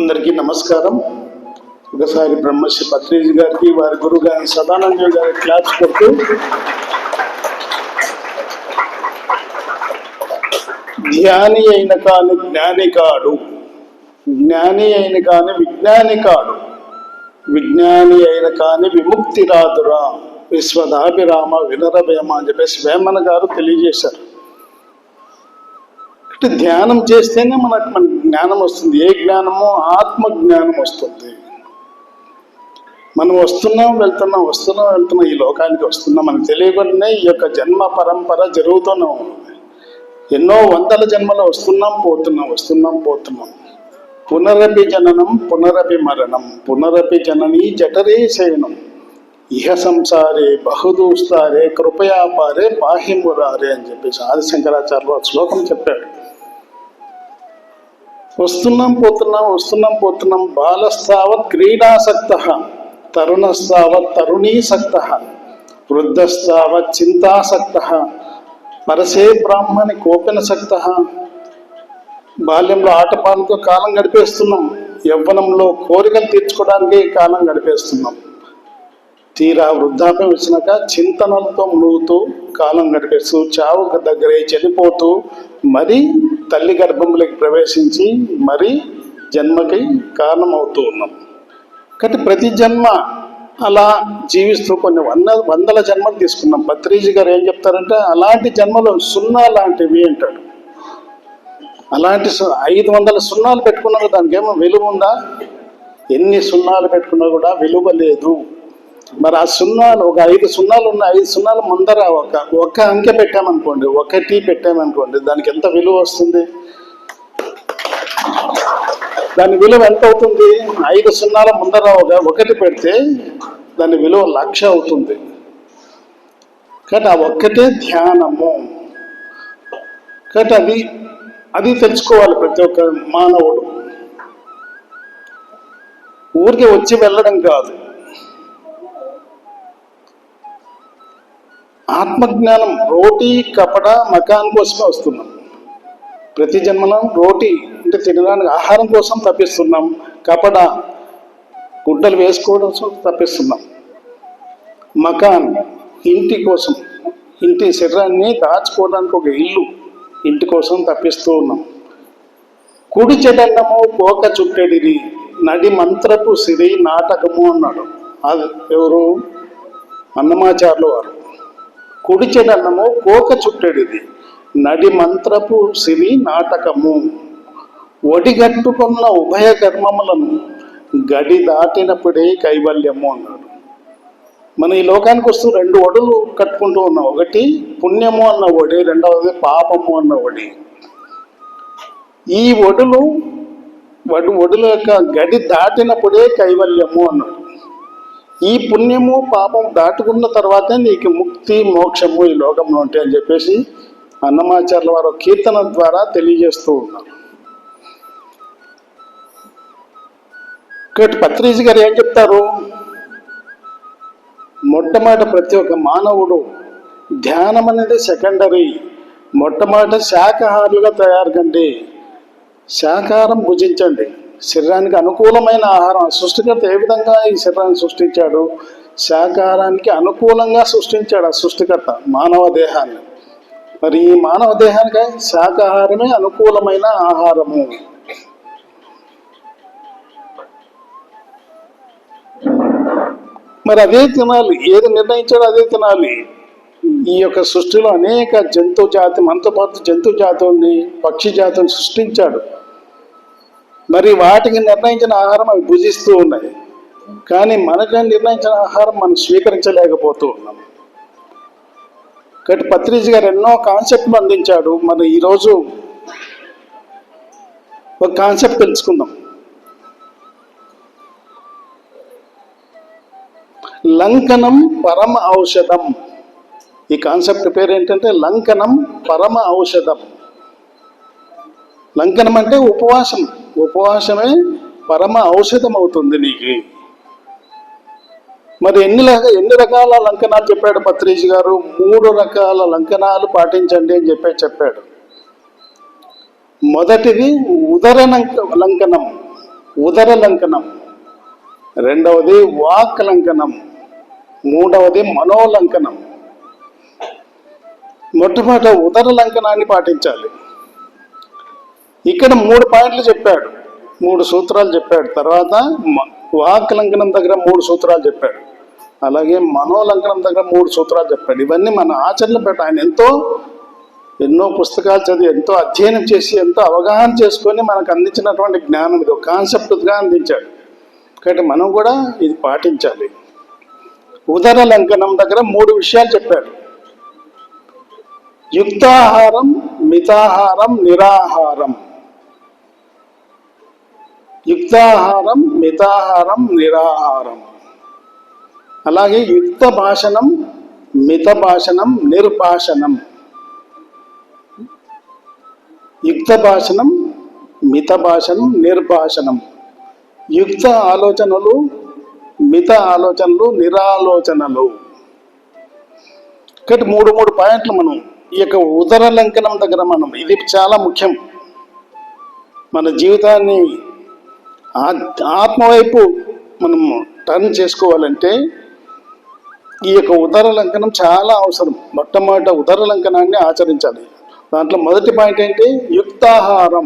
అందరికీ నమస్కారం. ఒకసారి బ్రహ్మశ్రీ పత్రిజీ గారికి వారి గురువు గారి సదానంద గారి క్లాప్స్ కొడుతూ జ్ఞాని అయిన కాని జ్ఞాని కాడు, జ్ఞాని అయిన కాని విజ్ఞాని కాడు, విజ్ఞాని అయిన కాని విముక్తి రాదురా విశ్వదాభిరామ వినరవేమ అని చెప్పేసి వేమన గారు తెలియజేశారు. అంటే ధ్యానం చేస్తేనే మనకు జ్ఞానం వస్తుంది. ఏ జ్ఞానమో ఆత్మ జ్ఞానం వస్తుంది. మనం వస్తున్నాం వెళ్తున్నాం ఈ లోకానికి వస్తున్నాం మనకు తెలియకుండానే ఈ యొక్క జన్మ పరంపర జరుగుతూనే ఉంది. ఎన్నో వందల జన్మలు వస్తున్నాం పోతున్నాం. పునరపి జననం పునరపి మరణం పునరపి జననీ జఠరే శయనం ఇహ సంసారే బహుదూస్తారే కృపయాపారే పాహిమురారే అని చెప్పేసి ఆదిశంకరాచార్యులు శ్లోకం చెప్పాడు. వస్తున్నాం పోతున్నాం. బాలస్తావత్ క్రీడాసక్తః, తరుణస్తావత్ తరుణీసక్తః, వృద్ధస్తావత్ చింతాసక్తః, పరసే బ్రాహ్మణి కోపినసక్తః. బాల్యంలో ఆటపాలతో కాలం గడిపేస్తున్నాం, యవ్వనంలో కోరికలు తీర్చుకోవడానికి కాలం గడిపేస్తున్నాం. తీరా వృద్ధాప్యం వచ్చినాక చింతనలతో మునుగుతూ కాలం గడిపేస్తూ చావుకు దగ్గరే చనిపోతూ మరి తల్లి గర్భంలోకి ప్రవేశించి మరి జన్మకి కారణమవుతూ ఉన్నాం. కాబట్టి ప్రతి జన్మ అలా జీవిస్తూ కొన్ని వందల జన్మలు తీసుకున్నాం. పత్రిజీ గారు ఏం చెప్తారంటే అలాంటి జన్మలు సున్నా లాంటివి అంటాడు. అలాంటి 500 సున్నాలు పెట్టుకున్నా దానికి ఏమో విలువ ఉందా? ఎన్ని సున్నాలు పెట్టుకున్నా కూడా విలువ లేదు. మరి ఆ సున్నాలు ఒక 5 సున్నాలు ఉన్న 5 సున్నాలు ముందర ఒక అంకె పెట్టామనుకోండి, 1 పెట్టామనుకోండి, దానికి ఎంత విలువ వస్తుంది? దాని విలువ ఎంత అవుతుంది? 5 సున్నాల ముందర 1 పెడితే దాని విలువ 1,00,000 అవుతుంది. కాబట్టి ఆ ఒక్కటే ధ్యానము. కాబట్టి అది తెలుసుకోవాలి ప్రతి ఒక్క మానవుడు. ఊరికే వచ్చి వెళ్ళడం కాదు. ఆత్మజ్ఞానం రోటీ కపడ మకాన్ కోసమే వస్తున్నాం. ప్రతి జన్మలో రోటీ అంటే తినడానికి ఆహారం కోసం తప్పిస్తున్నాం, కపడ గుడ్డలు వేసుకోవడం కోసం తప్పిస్తున్నాం, మకాన్ ఇంటి కోసం, ఇంటి శరీరాన్ని దాచుకోవడానికి ఒక ఇల్లు, ఇంటి కోసం తప్పిస్తూ ఉన్నాం. కుడి చెడన్నము పోక చుట్టెడిది నడి మంత్రపు సిరి నాటకము అన్నాడు. అది ఎవరు? అన్నమాచార్యులు వారు. కుడి చెడన్నము పోక చుట్టెడిది నడి మంత్రపు సిరి నాటకము ఒడిగట్టుకున్న ఉభయ కర్మములను గడి దాటినప్పుడే కైవల్యము అన్నాడు. మనం ఈ లోకానికి వస్తూ 2 ఒడులు కట్టుకుంటూ ఉన్నాం. ఒకటి పుణ్యము అన్న ఒడి, రెండవది పాపము అన్న ఒడి. ఈ ఒడుల యొక్క గడి దాటినప్పుడే కైవల్యము అన్నాడు. ఈ పుణ్యము పాపం దాటుకున్న తర్వాతే నీకు ముక్తి మోక్షము ఈ లోకంలో ఉంటాయి అని చెప్పేసి అన్నమాచార్యుల వారు కీర్తన ద్వారా తెలియజేస్తూ ఉన్నారు. కాబట్టి పత్రిజీ గారు ఏం చెప్తారు? మొట్టమొదటి ప్రతి ఒక్క మానవుడు ధ్యానం అనేది సెకండరీ. మొట్టమొదటి శాకాహారులుగా తయారు కండి. శాకాహారం భుజించండి. శరీరానికి అనుకూలమైన ఆహారం. సృష్టికర్త ఏ విధంగా ఈ శరీరాన్ని సృష్టించాడు? శాకాహారానికి అనుకూలంగా సృష్టించాడు ఆ సృష్టికర్త మానవ దేహాన్ని. మరి ఈ మానవ దేహానికి శాకాహారమే అనుకూలమైన ఆహారము. మరి అదే తినాలి. ఏది నిర్ణయించాడో అదే తినాలి. ఈ యొక్క సృష్టిలో అనేక జంతు జాతి, మనతో పాటు జంతు జాతి ఉంది, పక్షి జాతిని సృష్టించాడు. మరి వాటికి నిర్ణయించిన ఆహారం అవి భుజిస్తూ ఉన్నాయి. కానీ మనకు నిర్ణయించిన ఆహారం మనం స్వీకరించలేకపోతూ ఉన్నాం. కాబట్టి పత్రిజీ గారు ఎన్నో కాన్సెప్ట్లు అందించాడు. మరి ఈరోజు ఒక కాన్సెప్ట్ తెలుసుకుందాం. లంకనం పరమ ఔషధం. ఈ కాన్సెప్ట్ పేరు ఏంటంటే లంకనం పరమ ఔషధం. లంకనం అంటే ఉపవాసం. ఉపవాసమే పరమ ఔషధం అవుతుంది నీకు. మరి ఎన్ని రకాల లంకనాలు చెప్పాడు పత్రిజీ గారు? 3 రకాల లంకనాలు పాటించండి అని చెప్పాడు. మొదటిది ఉదర లంకనం. ఉదర లంకనం, రెండవది వాక్ లంకనం, మూడవది మనోలంకనం. మొట్టమొదట ఉదర లంకనాన్ని పాటించాలి. ఇక్కడ 3 పాయింట్లు చెప్పాడు, 3 సూత్రాలు చెప్పాడు. తర్వాత వాక్ లంకనం దగ్గర 3 సూత్రాలు చెప్పాడు. అలాగే మనోలంకనం దగ్గర 3 సూత్రాలు చెప్పాడు. ఇవన్నీ మన ఆచరణ పెట్ట ఆయన ఎన్నో పుస్తకాలు చదివి, ఎంతో అధ్యయనం చేసి, ఎంతో అవగాహన చేసుకొని మనకు అందించినటువంటి జ్ఞానం ఇది, ఒక కాన్సెప్ట్గా అందించాడు. కాబట్టి మనం కూడా ఇది పాటించాలి. ఉదర లంకనం దగ్గర 3 విషయాలు చెప్పాడు. యుక్తాహారం, మితాహారం, నిరాహారం. యుక్తాహారం, మితాహారం, నిరాహారం. అలాగే యుక్త భాషణం, మిత భాషణం, నిర్భాషణం. యుక్త భాషణం, మిత భాషణం, నిర్భాషణం. యుక్త ఆలోచనలు, మిత ఆలోచనలు, నిరాలోచనలు. కాబట్టి 3 పాయింట్లు మనం ఈ యొక్క ఉదర లంకనం దగ్గర మనం, ఇది చాలా ముఖ్యం. మన జీవితాన్ని ఆత్మవైపు మనం టర్న్ చేసుకోవాలంటే ఈ యొక్క ఉదర లంకనం చాలా అవసరం. మొట్టమొదట ఉదర లంకనాన్ని ఆచరించాలి. దాంట్లో మొదటి పాయింట్ ఏంటి? యుక్తాహారం.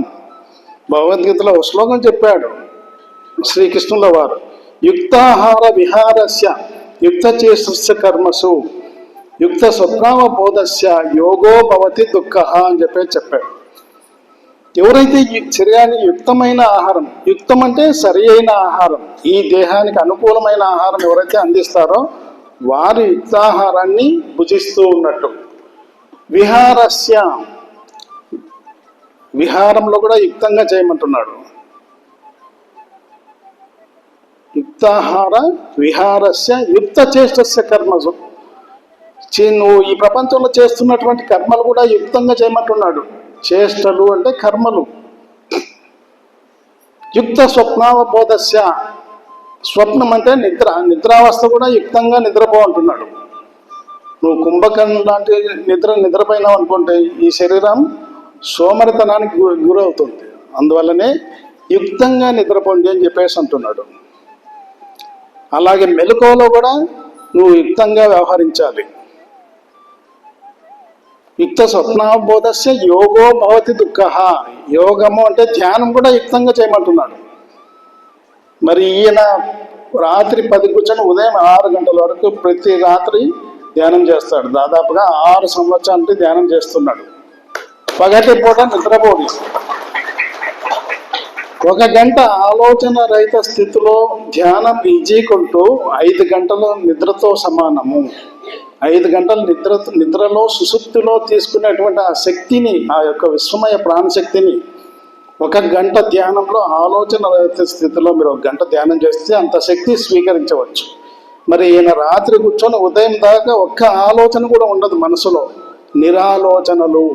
భగవద్గీతలో ఒక శ్లోకం చెప్పాడు శ్రీకృష్ణుల వారు, యుక్తాహార విహారస్య యుక్త చేసస్య కర్మసు యుక్త స్వప్నావబోధస్య యోగో భవతి దుఃఖ అని చెప్పాడు. ఎవరైతే ఈ శరీరానికి యుక్తమైన ఆహారం, యుక్తం అంటే సరి అయిన ఆహారం, ఈ దేహానికి అనుకూలమైన ఆహారం ఎవరైతే అందిస్తారో వారు యుక్తాహారాన్ని భుజిస్తూ ఉన్నట్టు. విహారస్య, విహారంలో కూడా యుక్తంగా చేయమంటున్నాడు. యుక్తాహార విహారస్య యుక్త చేష్టస్య కర్మసు. నువ్వు ఈ ప్రపంచంలో చేస్తున్నటువంటి కర్మలు కూడా యుక్తంగా చేయమంటున్నాడు. చేష్టలు అంటే కర్మలు. యుక్త స్వప్నావబోధస్య, స్వప్నం అంటే నిద్ర, నిద్రావస్థ కూడా యుక్తంగా నిద్రపో అంటున్నాడు. నువ్వు కుంభకర్ణం లాంటి నిద్రపోయినావు అనుకుంటే ఈ శరీరం సోమరితనానికి గురవుతుంది. అందువల్లనే యుక్తంగా నిద్రపోండి అని చెప్పేసి అంటున్నాడు. అలాగే మెలకువలో కూడా నువ్వు యుక్తంగా వ్యవహరించాలి. యుక్త స్వప్నావబోధస్య యోగో భవతి దుఃఖ. యోగము అంటే ధ్యానం కూడా యుక్తంగా చేయమంటున్నాడు. మరి ఈయన రాత్రి 10 కూర్చొని ఉదయం 6 గంటల వరకు ప్రతి రాత్రి ధ్యానం చేస్తాడు. దాదాపుగా 6 సంవత్సరాల నుండి ధ్యానం చేస్తున్నాడు. పగటి పూట నిద్రపోదు. 1 గంట ఆలోచన రహిత స్థితిలో ధ్యానం ఈజీకుంటూ 5 గంటల నిద్రతో సమానము. 5 గంటల నిద్రలో సుషుప్తిలో తీసుకునేటువంటి ఆ శక్తిని, ఆ యొక్క విశ్వమయ ప్రాణశక్తిని 1 గంట ధ్యానంలో, ఆలోచన రహిత స్థితిలో మీరు 1 గంట ధ్యానం చేస్తే అంత శక్తి స్వీకరించవచ్చు. మరి ఈయన రాత్రి కూర్చొని ఉదయం దాకా ఒక్క ఆలోచన కూడా ఉండదు మనసులో, నిరాలోచనలు.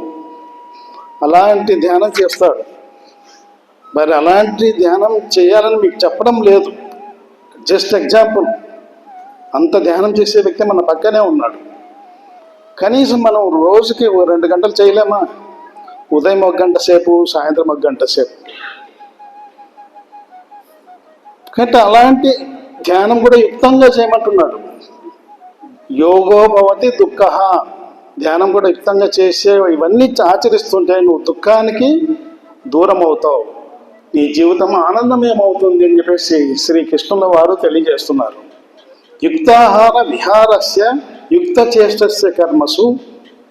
అలాంటి ధ్యానం చేస్తాడు. మరి అలాంటి ధ్యానం చేయాలని మీకు చెప్పడం లేదు, జస్ట్ ఎగ్జాంపుల్. అంత ధ్యానం చేసే వ్యక్తి మన పక్కనే ఉన్నాడు. కనీసం మనం రోజుకి 2 గంటలు చేయలేమా? ఉదయం 1 గంట సేపు, సాయంత్రం 1 గంట సేపు. కాబట్టి అలాంటి ధ్యానం కూడా యుక్తంగా చేయమంటున్నాడు. యోగో భవతి దుఃఖ. ధ్యానం కూడా యుక్తంగా చేసే ఇవన్నీ ఆచరిస్తుంటే నువ్వు దుఃఖానికి దూరం అవుతావు, నీ జీవితం ఆనందమేమవుతుంది అని చెప్పేసి శ్రీకృష్ణుల వారు తెలియజేస్తున్నారు. యుక్తాహార విహారస్య యుక్త చేష్టస్య కర్మసు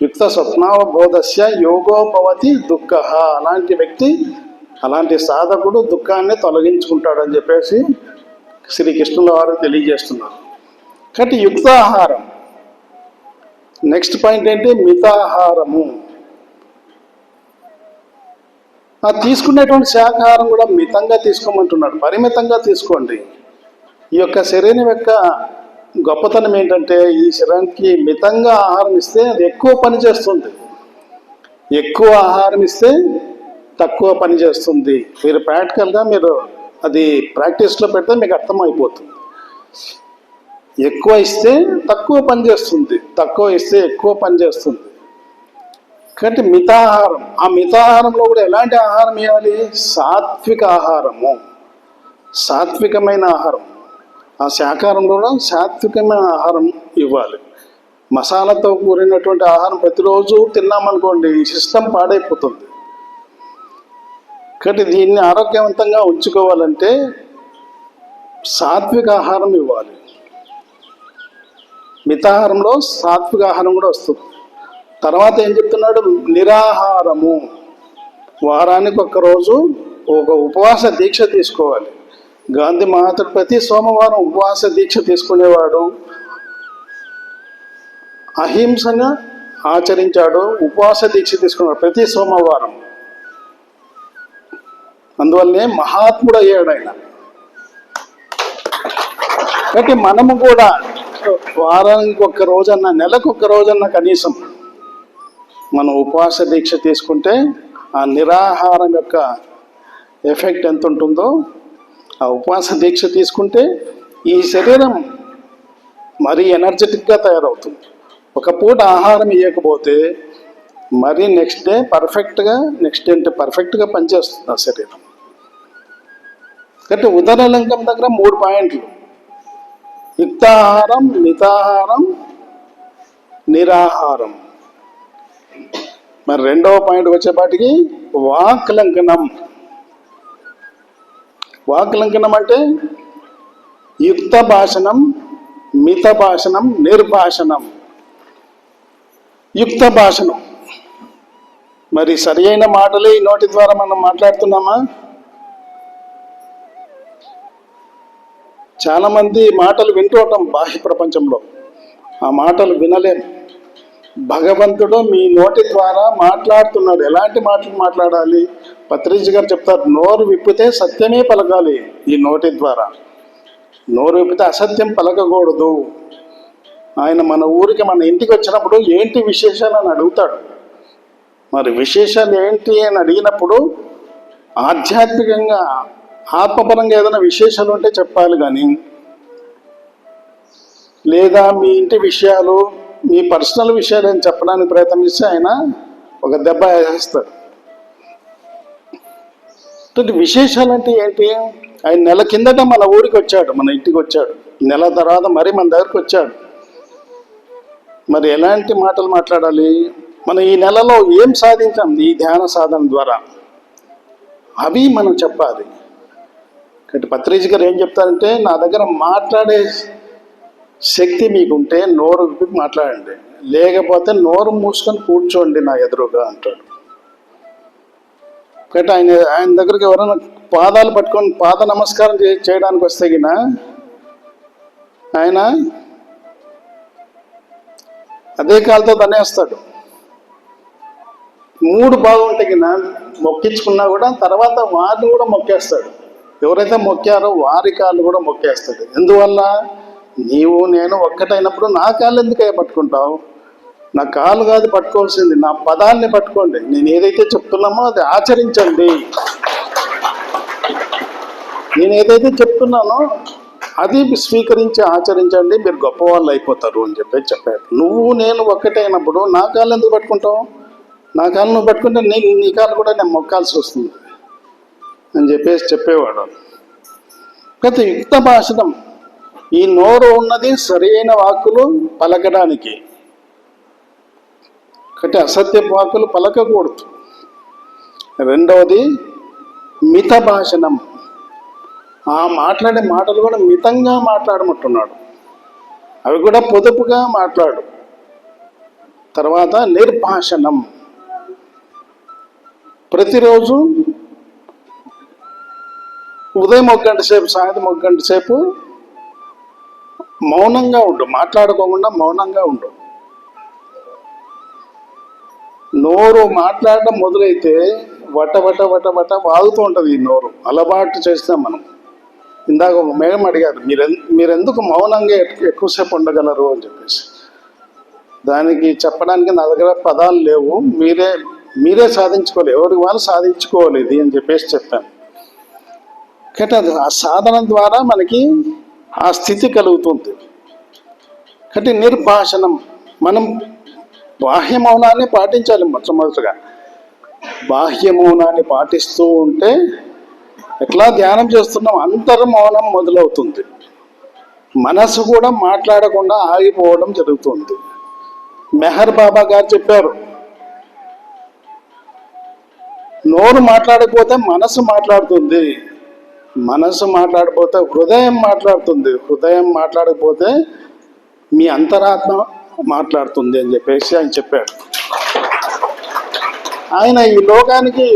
యుక్త స్వప్నావబోధస్య యోగో భవతి దుఃఖ. అలాంటి వ్యక్తి, అలాంటి సాధకుడు దుఃఖాన్ని తొలగించుకుంటాడని చెప్పేసి శ్రీకృష్ణుల వారు తెలియజేస్తున్నారు. కాబట్టి యుక్తాహారం. నెక్స్ట్ పాయింట్ ఏంటి? మితాహారము. తీసుకునేటువంటి శాకాహారం కూడా మితంగా తీసుకోమంటున్నాడు. పరిమితంగా తీసుకోండి. ఈ యొక్క శరీరం యొక్క గొప్పతనం ఏంటంటే ఈ శరీరానికి మితంగా ఆహారం ఇస్తే అది ఎక్కువ పని చేస్తుంది, ఎక్కువ ఆహారం ఇస్తే తక్కువ పని చేస్తుంది. మీరు ప్రాక్టికల్గా మీరు అది ప్రాక్టీస్లో పెడితే మీకు అర్థమైపోతుంది. ఎక్కువ ఇస్తే తక్కువ పని చేస్తుంది, తక్కువ ఇస్తే ఎక్కువ పని చేస్తుంది. కాబట్టి మితాహారం. ఆ మితాహారంలో కూడా ఎలాంటి ఆహారం ఇవ్వాలి? సాత్విక ఆహారము. సాత్వికమైన ఆహారం, ఆ శాకాహారంలో కూడా సాత్వికమైన ఆహారం ఇవ్వాలి. మసాలాతో కూడినటువంటి ఆహారం ప్రతిరోజు తిన్నామనుకోండి సిస్టమ్ పాడైపోతుంది. కాబట్టి దీన్ని ఆరోగ్యవంతంగా ఉంచుకోవాలంటే సాత్విక ఆహారం ఇవ్వాలి. మితాహారంలో సాత్విక ఆహారం కూడా వస్తుంది. తర్వాత ఏం చెప్తున్నాడు? నిరాహారము. వారానికి ఒక్కరోజు ఒక ఉపవాస దీక్ష తీసుకోవాలి. గాంధీ మహాత్ముడు ప్రతి సోమవారం ఉపవాస దీక్ష తీసుకునేవాడు, అహింసను ఆచరించాడు, ఉపవాస దీక్ష తీసుకున్నాడు ప్రతి సోమవారం. అందువల్లనే మహాత్ముడు అయ్యాడు ఆయన. కాబట్టి మనము కూడా వారానికి ఒక్క రోజన్నా, నెలకు ఒక్క రోజన్నా కనీసం మనం ఉపవాస దీక్ష తీసుకుంటే ఆ నిరాహారం యొక్క ఎఫెక్ట్ ఎంత ఉంటుందో, ఆ ఉపవాస దీక్ష తీసుకుంటే ఈ శరీరం మరీ ఎనర్జెటిక్గా తయారవుతుంది. ఒక పూట ఆహారం ఇవ్వకపోతే మరీ నెక్స్ట్ డే పర్ఫెక్ట్గా పనిచేస్తుంది ఆ శరీరం. కాబట్టి ఉదరలింగం దగ్గర 3 పాయింట్లు: యుక్తాహారం, మితాహారం, నిరాహారం. మరి 2వ పాయింట్ వచ్చేపాటికి వాక్లంకనం. వాక్లంకనం అంటే యుక్త భాషణం, మిత భాషణం, నిర్భాషణం. యుక్త భాషణం మరి సరి అయిన మాటలే ఈ నోటి ద్వారా మనం మాట్లాడుతున్నామా? చాలామంది మాటలు వింటూ ఉంటాం బాహ్య ప్రపంచంలో, ఆ మాటలు వినలేం. భగవంతుడు మీ నోటి ద్వారా మాట్లాడుతున్నాడు. ఎలాంటి మాటలు మాట్లాడాలి? పత్రిజీ గారు చెప్తారు, నోరు విప్పితే సత్యమే పలకాలి. ఈ నోటి ద్వారా నోరు విప్పితే అసత్యం పలకకూడదు. ఆయన మన ఊరికి, మన ఇంటికి వచ్చినప్పుడు ఏంటి విశేషాలు అని అడుగుతాడు. మరి విశేషాలు ఏంటి అని అడిగినప్పుడు ఆధ్యాత్మికంగా, ఆత్మపరంగా ఏదైనా విశేషాలు ఉంటే చెప్పాలి. కానీ లేదా మీ ఇంటి విషయాలు, మీ పర్సనల్ విషయాలు అని చెప్పడానికి ప్రయత్నిస్తే ఆయన ఒక దెబ్బ వేసేస్తాడు. విశేషాలు అంటే ఏంటి? ఆయన నెల కిందట మన ఊరికి వచ్చాడు, మన ఇంటికి వచ్చాడు. నెల తర్వాత మరి మన దగ్గరకు వచ్చాడు. మరి ఎలాంటి మాటలు మాట్లాడాలి? మనం ఈ నెలలో ఏం సాధించాం ఈ ధ్యాన సాధన ద్వారా, అవి మనం చెప్పాలి. కాబట్టి పత్రిజీ గారు ఏం చెప్తారంటే, నా దగ్గర మాట్లాడే శక్తి మీకుంటే నోరు విప్పి మాట్లాడండి, లేకపోతే నోరు మూసుకొని కూర్చోండి నా ఎదురుగా అంటాడు. కాబట్టి ఆయన దగ్గరికి ఎవరైనా పాదాలు పట్టుకొని పాద నమస్కారం చేయడానికి వస్తే గిన ఆయన అదే కాలుతో తనేస్తాడు. 3 బాగుంటే గిన మొక్కించుకున్నా కూడా తర్వాత వారిని కూడా మొక్కేస్తాడు. ఎవరైతే మొక్కారో వారి కాళ్ళు కూడా మొక్కేస్తాడు. ఎందువల్ల? నీవు నేను ఒక్కటైనప్పుడు నా కాళ్ళు ఎందుకయ్యా పట్టుకుంటావు? నా కాళ్ళు కాదు పట్టుకోవాల్సింది, నా పదాలని పట్టుకోండి. నేను ఏదైతే చెప్తున్నామో అది ఆచరించండి. నేను ఏదైతే చెప్తున్నానో అది స్వీకరించి ఆచరించండి, మీరు గొప్పవాళ్ళు అయిపోతారు అని చెప్పాడు. నువ్వు నేను ఒక్కటైనప్పుడు నా కాళ్ళు ఎందుకు పట్టుకుంటావు? నా కాళ్ళు నువ్వు పట్టుకుంటే నీ కాళ్ళు కూడా నేను మొక్కాల్సి వస్తుంది అని చెప్పేవాడు. గత యుక్త భాషణం, ఈ నోరు ఉన్నది సరైన వాక్కులు పలకడానికి. కాబట్టి అసత్య వాక్కులు పలకకూడదు. 2వది మిత భాషణం, ఆ మాట్లాడే మాటలు కూడా మితంగా మాట్లాడమంటున్నాడు, అవి కూడా పొదుపుగా మాట్లాడు. తర్వాత నిర్భాషణం, ప్రతిరోజు ఉదయం 1 గంట సేపు, సాయంత్రం 1 గంట సేపు మౌనంగా ఉండు, మాట్లాడుకోకుండా మౌనంగా ఉండు. నోరు మాట్లాడడం మొదలైతే వట వట వట వట వాగుతూ ఉంటుంది ఈ నోరు. అలవాటు చేస్తాం మనం. ఇందాక మేడం అడిగారు, మీరెందుకు మౌనంగా ఎక్కువసేపు ఉండగలరు అని చెప్పేసి. దానికి చెప్పడానికి నా దగ్గర పదాలు లేవు, మీరే సాధించుకోవాలి, ఎవరికి వాళ్ళు సాధించుకోవాలి ఇది అని చెప్పేసి చెప్పాను. కాబట్టి ఆ సాధన ద్వారా మనకి ఆ స్థితి కలుగుతుంది. కాబట్టి నిర్భాషణం, మనం బాహ్య మౌనాన్ని పాటించాలి. మొట్టమొదటిగా బాహ్య మౌనాన్ని పాటిస్తూ ఉంటే ఎట్లా ధ్యానం చేస్తున్నాం అంతర్మౌనం మొదలవుతుంది. మనసు కూడా మాట్లాడకుండా ఆగిపోవడం జరుగుతుంది. మెహర్ బాబా గారు చెప్పారు, నోరు మాట్లాడకపోతే మనసు మాట్లాడుతుంది, మనసు మాట్లాడకపోతే హృదయం మాట్లాడుతుంది, హృదయం మాట్లాడకపోతే మీ అంతరాత్మ మాట్లాడుతుంది అని చెప్పేసి ఆయన చెప్పాడు. ఆయన ఈ లోకానికి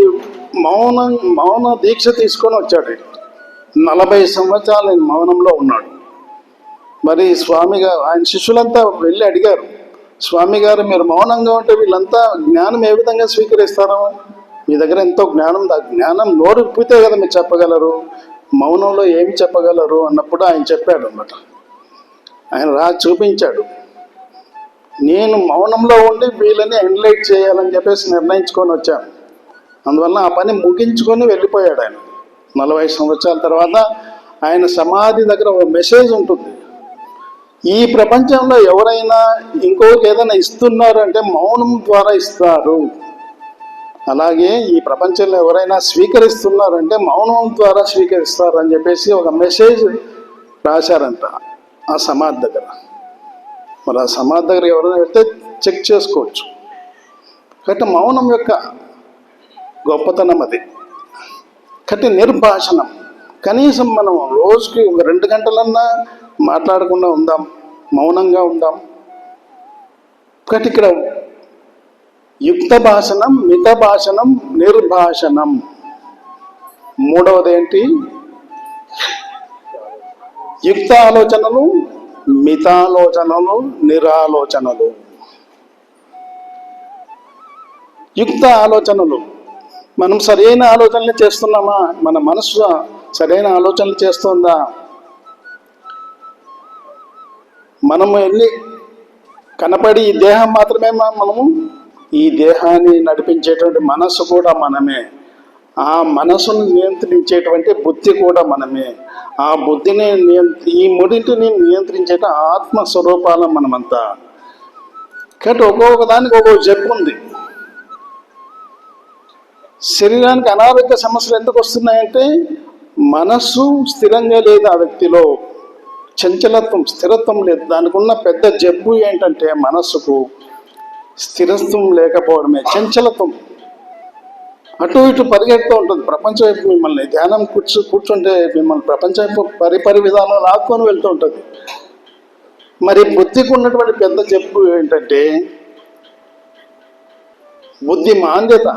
మౌన దీక్ష తీసుకొని వచ్చాడు. 40 సంవత్సరాలు ఆయన మౌనంలో ఉన్నాడు. మరి స్వామి గారు ఆయన శిష్యులంతా వెళ్ళి అడిగారు, స్వామి గారు మీరు మౌనంగా ఉంటే వీళ్ళంతా జ్ఞానం ఏ విధంగా స్వీకరిస్తారో, మీ దగ్గర ఎంతో జ్ఞానం, ఆ జ్ఞానం నోరు విప్పితే కదా మీరు చెప్పగలరు, మౌనంలో ఏమి చెప్పగలరు అన్నప్పుడు ఆయన చెప్పాడు అన్నమాట. ఆయన చూపించాడు, నేను మౌనంలో ఉండి వీళ్ళని ఎన్లైట్ చేయాలని చెప్పేసి నిర్ణయించుకొని వచ్చాను. అందువల్ల ఆ పని ముగించుకొని వెళ్ళిపోయాడు ఆయన. 40 సంవత్సరాల తర్వాత ఆయన సమాధి దగ్గర ఒక మెసేజ్ ఉంటుంది, ఈ ప్రపంచంలో ఎవరైనా ఇంకొకరికి ఏదైనా ఇస్తున్నారు అంటే మౌనం ద్వారా ఇస్తారు, అలాగే ఈ ప్రపంచంలో ఎవరైనా స్వీకరిస్తున్నారంటే మౌనం ద్వారా స్వీకరిస్తారు అని చెప్పేసి ఒక మెసేజ్ రాశారంట ఆ సమాధి దగ్గర. మరి ఆ సమాధి దగ్గర ఎవరైనా వెళ్తే చెక్ చేసుకోవచ్చు. కాబట్టి మౌనం యొక్క గొప్పతనం అది. కాబట్టి నిర్భాషణం, కనీసం మనం రోజుకి ఒక 2 గంటలన్నా మాట్లాడకుండా ఉందాం, మౌనంగా ఉందాం. కాబట్టి ఇక్కడ యుక్త భాషణం, మిత భాషణం, నిర్భాషణం. మూడవది ఏంటి? యుక్త ఆలోచనలు, మితాలోచనలు, నిరాలోచనలు. యుక్త ఆలోచనలు, మనం సరైన ఆలోచనలు చేస్తున్నామా? మన మనసు సరైన ఆలోచనలు చేస్తుందా? మనము ఎన్ని కనపడి ఈ దేహం మాత్రమే మనము, ఈ దేహాన్ని నడిపించేటువంటి మనసు కూడా మనమే, ఆ మనసును నియంత్రించేటువంటి బుద్ధి కూడా మనమే, ఆ బుద్ధిని ఈ మూడింటిని నియంత్రించే ఆత్మస్వరూపాలం మనమంతా. కాబట్టి ఒక్కొక్క దానికి ఒక్కొక్క జబ్బు ఉంది. శరీరానికి అనారోగ్య సమస్యలు ఎందుకు వస్తున్నాయంటే మనస్సు స్థిరంగా లేదు, ఆ వ్యక్తిలో చంచలత్వం, స్థిరత్వం లేదు. దానికి ఉన్న పెద్ద జబ్బు ఏంటంటే మనస్సుకు స్థిరత్వం లేకపోవడమే, చంచలత్వం. అటు ఇటు పరిగెడుతూ ఉంటుంది ప్రపంచం వైపు. మిమ్మల్ని ధ్యానం కూర్చుంటే మిమ్మల్ని ప్రపంచం వైపు పరిపరి విధానాలు లాక్కొని వెళ్తూ ఉంటుంది. మరి బుద్ధికి ఉన్నటువంటి పెద్ద జబ్బు ఏంటంటే బుద్ధి మాంద్యత.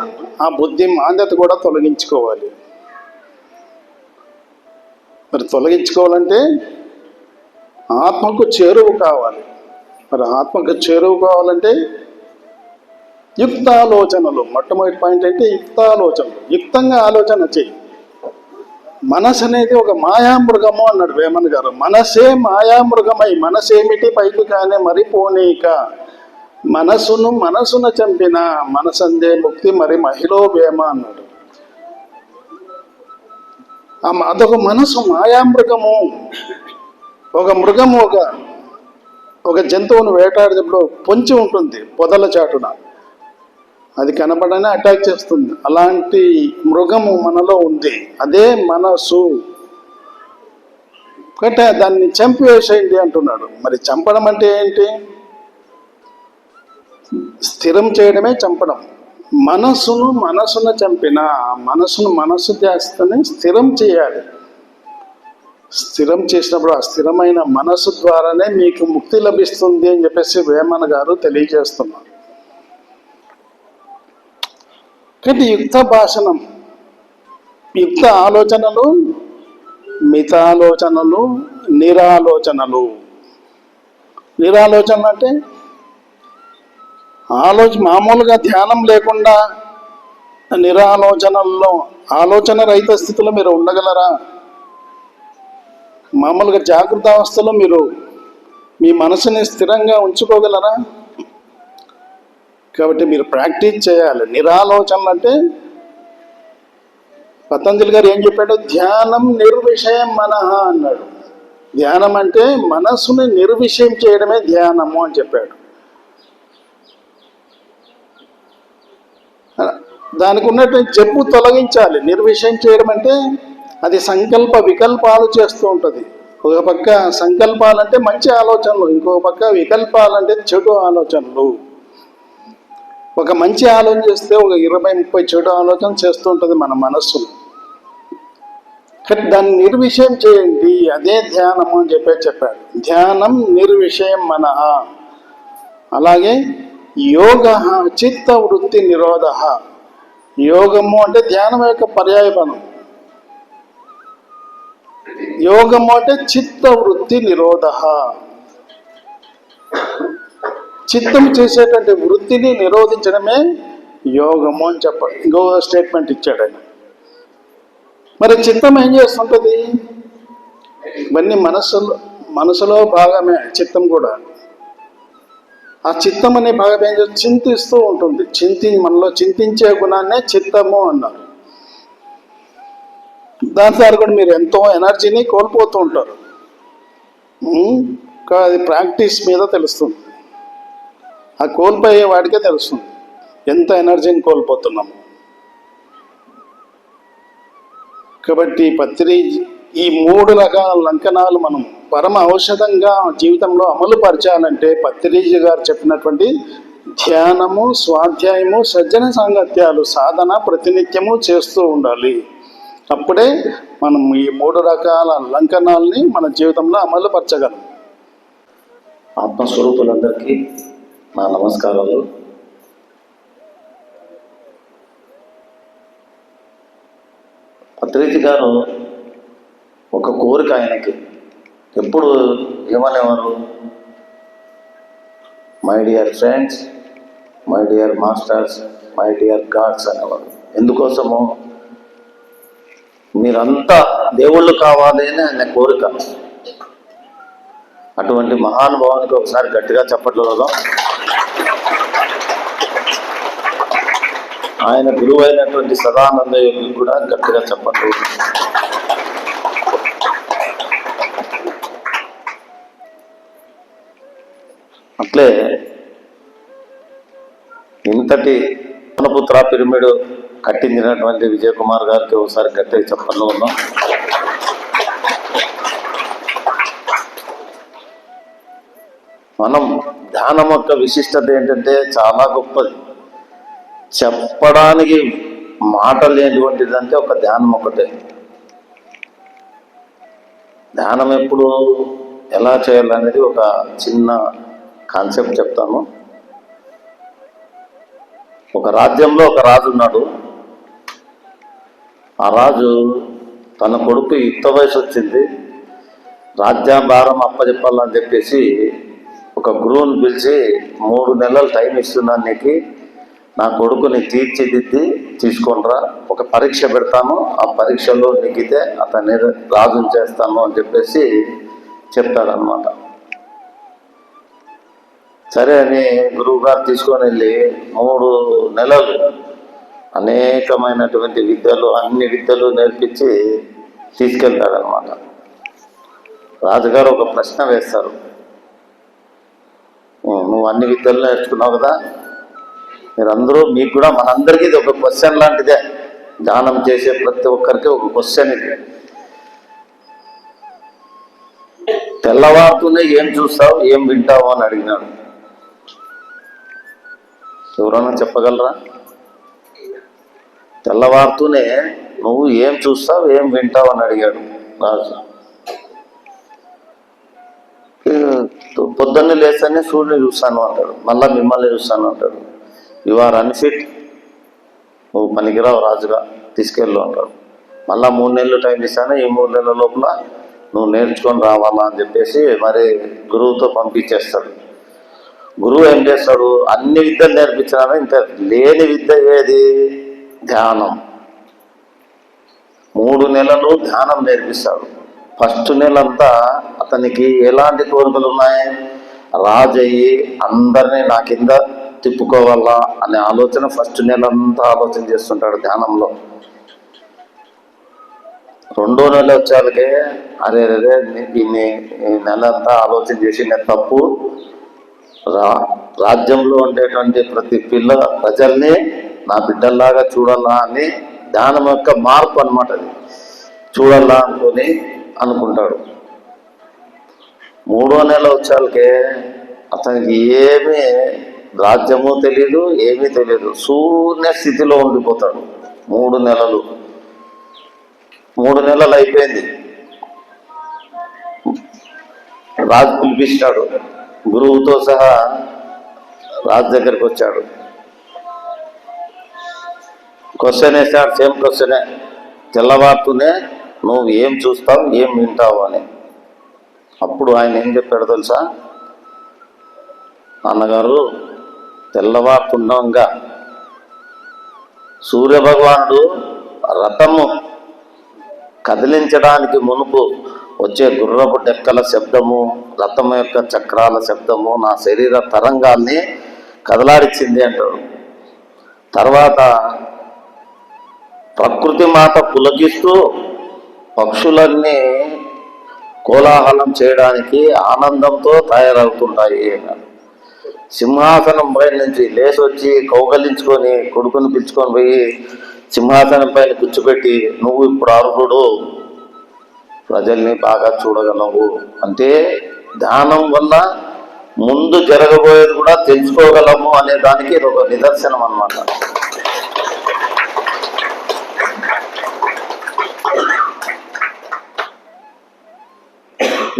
ఆ బుద్ధి మాంద్యత కూడా తొలగించుకోవాలి. మరి తొలగించుకోవాలంటే ఆత్మకు చేరువు కావాలి. మరి ఆత్మకు చేరువు కావాలంటే యుక్తాలోచనలు. మొట్టమొదటి పాయింట్ అంటే యుక్తాలోచనలు. యుక్తంగా ఆలోచన చేయి. మనసు అనేది ఒక మాయామృగము అన్నాడు వేమన్ గారు. మనసే మాయామృగమై మనసేమిటి పైకి కానీ మరి పోనీక, మనసును చంపిన మనసందే ముక్తి మరి మహిళో వేమ అన్నాడు. అదొక మనసు మాయామృగము. ఒక మృగము ఒక జంతువును వేటాడేటప్పుడు పొంచి ఉంటుంది పొదల చాటున, అది కనపడనే అటాక్ చేస్తుంది. అలాంటి మృగము మనలో ఉంది, అదే మనసు. అంటే దాన్ని చంపివేసేయండి అంటున్నాడు. మరి చంపడం అంటే ఏంటి? స్థిరం చేయడమే చంపడం. మనసును చంపిన మనస్సు చేస్తేనే స్థిరం చేయాలి. స్థిరం చేసినప్పుడు ఆ స్థిరమైన మనసు ద్వారానే మీకు ముక్తి లభిస్తుంది అని చెప్పేసి వేమన గారు తెలియజేస్తున్నారు. కాబట్టి యుక్త భాషణం, యుక్త ఆలోచనలు, మితాలోచనలు, నిరాలోచనలు. నిరాలోచన అంటే మామూలుగా ధ్యానం లేకుండా నిరాలోచనల్లో, ఆలోచన రహిత స్థితిలో మీరు ఉండగలరా? మామూలుగా జాగ్రత్త అవస్థలో మీరు మీ మనసుని స్థిరంగా ఉంచుకోగలరా? కాబట్టి మీరు ప్రాక్టీస్ చేయాలి. నిరాలోచనలు అంటే పతంజలి గారు ఏం చెప్పాడు? ధ్యానం నిర్విషయం మనః అన్నాడు. ధ్యానం అంటే మనసుని నిర్విషయం చేయడమే ధ్యానము అని చెప్పాడు. దానికి ఉన్నటువంటి జబ్బు తొలగించాలి. నిర్విషయం చేయడం అంటే అది సంకల్ప వికల్పాలు చేస్తూ ఉంటుంది. ఒక పక్క సంకల్పాలంటే మంచి ఆలోచనలు, ఇంకొక పక్క వికల్పాలంటే చెడు ఆలోచనలు. ఒక మంచి ఆలోచన చేస్తే ఒక 20-30 చెడు ఆలోచన చేస్తూ ఉంటుంది మన మనస్సు. దాన్ని నిర్విషయం చేయండి, అదే ధ్యానము అని చెప్పాడు. ధ్యానం నిర్విషయం మనః. అలాగే యోగ చిత్త వృత్తి నిరోధ. యోగము అంటే ధ్యానం యొక్క పర్యాయపదం. యోగము అంటే చిత్త వృత్తి నిరోధ. చిత్తం చేసేటువంటి వృత్తిని నిరోధించడమే యోగము అని చెప్పాడు. ఇంకో స్టేట్మెంట్ ఇచ్చాడు ఆయన. మరి చిత్తం ఏం చేస్తుంటుంది? ఇవన్నీ మనసులో భాగమే చిత్తం కూడా. ఆ చిత్తం అనే భాగం ఏం చేస్తుంది? చింతిస్తూ ఉంటుంది. మనలో చింతించే గుణాన్నే చిత్తము అన్నారు. దాని ద్వారా కూడా మీరు ఎంతో ఎనర్జీని కోల్పోతూ ఉంటారు. అది ప్రాక్టీస్ మీద తెలుస్తుంది. ఆ కోల్పోయే వాడికే తెలుస్తుంది ఎంత ఎనర్జీని కోల్పోతున్నాము. కాబట్టి ఈ 3 రకాల లంకనాలు మనం పరమ ఔషధంగా జీవితంలో అమలు పరచాలంటే పత్రిజీ గారు చెప్పినటువంటి ధ్యానము, స్వాధ్యాయము, సజ్జన సాంగత్యాలు, సాధన ప్రతినిత్యము చేస్తూ ఉండాలి. అప్పుడే మనం ఈ 3 రకాల లంకనాల్ని మన జీవితంలో అమలు పరచగలం. ఆత్మస్వరూపులందరికీ నా నమస్కారాలు. పత్రిజీ గారు ఒక కోరిక ఆయనకి ఎప్పుడు ఏమనేవారు? My dear friends, my dear masters, my dear gods అనేవారు. ఎందుకోసము? మీరంతా దేవుళ్ళు కావాలి అని ఆయన కోరిక. అటువంటి మహానుభావానికి ఒకసారి గట్టిగా చప్పట్లు కొడదాం. ఆయన గురువు అయినటువంటి సదానంద యోగికి కూడా గట్టిగా చప్పట్లు. అట్లే ఇంతటి పుత్ర పిరమిడ్ కట్టించినటువంటి విజయ్ కుమార్ గారికి ఒకసారి గట్టిగా చప్పట్లు ఉన్నాం. మనం ధ్యానం యొక్క విశిష్టత ఏంటంటే చాలా గొప్పది. చెప్పడానికి మాటలు లేనిటువంటిదంటే ఒక ధ్యానం ఒకటే. ధ్యానం ఎప్పుడు ఎలా చేయాలనేది ఒక చిన్న కాన్సెప్ట్ చెప్తాను. ఒక రాజ్యంలో ఒక రాజు ఉన్నాడు. ఆ రాజు తన కొడుకు యుక్త వయసు వచ్చింది, రాజ్యభారం అప్పచెప్పాలని చెప్పేసి ఒక గురువుని పిలిచి 3 నెలలు టైం ఇస్తున్నాను నీకు, నా కొడుకుని తీర్చిదిద్ది తీసుకొనిరా, ఒక పరీక్ష పెడతాను, ఆ పరీక్షలో నెగ్గితే అతన్ని రాజుని చేస్తాను అని చెప్పేసి చెప్తాడనమాట. సరే అని గురువు గారు తీసుకొని వెళ్ళి 3 నెలలు అనేకమైనటువంటి విద్యలు, అన్ని విద్యలు నేర్పించి తీసుకెళ్తాడనమాట. రాజుగారు ఒక ప్రశ్న వేస్తారు, నువ్వు అన్ని విద్యలు నేర్చుకున్నావు కదా, మీరందరూ, మీకు కూడా మనందరికీ ఇది ఒక క్వశ్చన్ లాంటిదే. ధ్యానం చేసే ప్రతి ఒక్కరికి ఒక క్వశ్చన్ ఇది. తెల్లవారుతూనే ఏం చూస్తావు, ఏం వింటావు అని అడిగినాడు. ఎవరన్నా చెప్పగలరా? తెల్లవారుతూనే నువ్వు ఏం చూస్తావు, ఏం వింటావు అని అడిగాడు రాజు. పొద్దున్నే లేస్తేనే సూర్యుని చూస్తాను అంటాడు, మళ్ళీ మిమ్మల్ని చూస్తాను అంటాడు. యు ఆర్ అన్ఫిట్, నువ్వు పనికిరావు రాజుగా, తీసుకెళ్ళు అంటాడు. మళ్ళీ 3 నెలలు టైం ఇస్తాను, ఈ 3 నెలల లోపల నువ్వు నేర్చుకొని రావాలా అని చెప్పేసి మరి గురువుతో పంపించేస్తాడు. గురువు ఏం చేస్తాడు? అన్ని విద్యలు నేర్పించినా ఇంకా లేని విద్య ఏది? ధ్యానం. 3 నెలలు ధ్యానం నేర్పిస్తాడు. ఫస్ట్ నెలంతా అతనికి ఎలాంటి కోరికలు ఉన్నాయి? రాజయ్యి అందరినీ నా కింద తిప్పుకోవాలా అనే ఆలోచన ఫస్ట్ నెలంతా ఆలోచన చేస్తుంటాడు ధ్యానంలో. 2వ నెల వచ్చాకే అరే దీన్ని నెల అంతా ఆలోచన చేసి నేను తప్పు, రాజ్యంలో ఉండేటువంటి ప్రతి ప్రజల్ని నా బిడ్డల్లాగా చూడాలా అని ధ్యానం యొక్క మార్పు అనమాట. అది చూడాలా అనుకుంటాడు. 3వ నెల వచ్చాకే అతనికి ఏమీ రాజ్యము తెలియదు, ఏమీ తెలియదు, శూన్య స్థితిలో ఉండిపోతాడు. 3 నెలలు 3 నెలలు అయిపోయింది. రాజు పిలిపించాడు, గురువుతో సహా రాజు దగ్గరికి వచ్చాడు. క్వశ్చన్ వేసాడు, సేమ్ క్వశ్చనే. తెల్లవారుతూనే నువ్వు ఏం చూస్తావు, ఏం వింటావు అని. అప్పుడు ఆయన ఏం చెప్పాడు తెలుసా? అన్నగారు, తెల్లవారుతుండగా సూర్యభగవానుడు రథము కదిలించడానికి మునుపు వచ్చే గుర్రపు డెక్కల శబ్దము, రథం యొక్క చక్రాల శబ్దము నా శరీర తరంగాల్ని కదలాడిచ్చింది అంటాడు. తర్వాత ప్రకృతి మాత పులకిస్తూ పక్షులన్నీ కోలాహలం చేయడానికి ఆనందంతో తయారవుతుంటాయి. సింహాసనం పైన నుంచి లేచి వచ్చి కౌగలించుకొని కొడుకుని పిలుచుకొని పోయి సింహాసనం పైన కూర్చోబెట్టి, నువ్వు ఇప్పుడు అర్హుడు, ప్రజల్ని బాగా చూడగలవు అంటే ధ్యానం వల్ల ముందు జరగబోయేది కూడా తెలుసుకోగలము అనే దానికి ఇది ఒక నిదర్శనం అన్నమాట.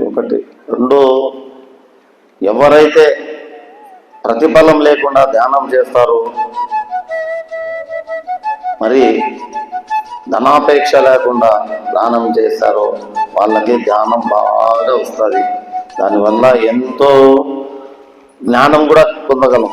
ఒకటి. 2, ఎవరైతే ప్రతిఫలం లేకుండా ధ్యానం చేస్తారో, మరి ధనాపేక్ష లేకుండా ధ్యానం చేస్తారో వాళ్ళకి ధ్యానం బాగా వస్తుంది. దానివల్ల ఎంతో జ్ఞానం కూడా పొందగలం.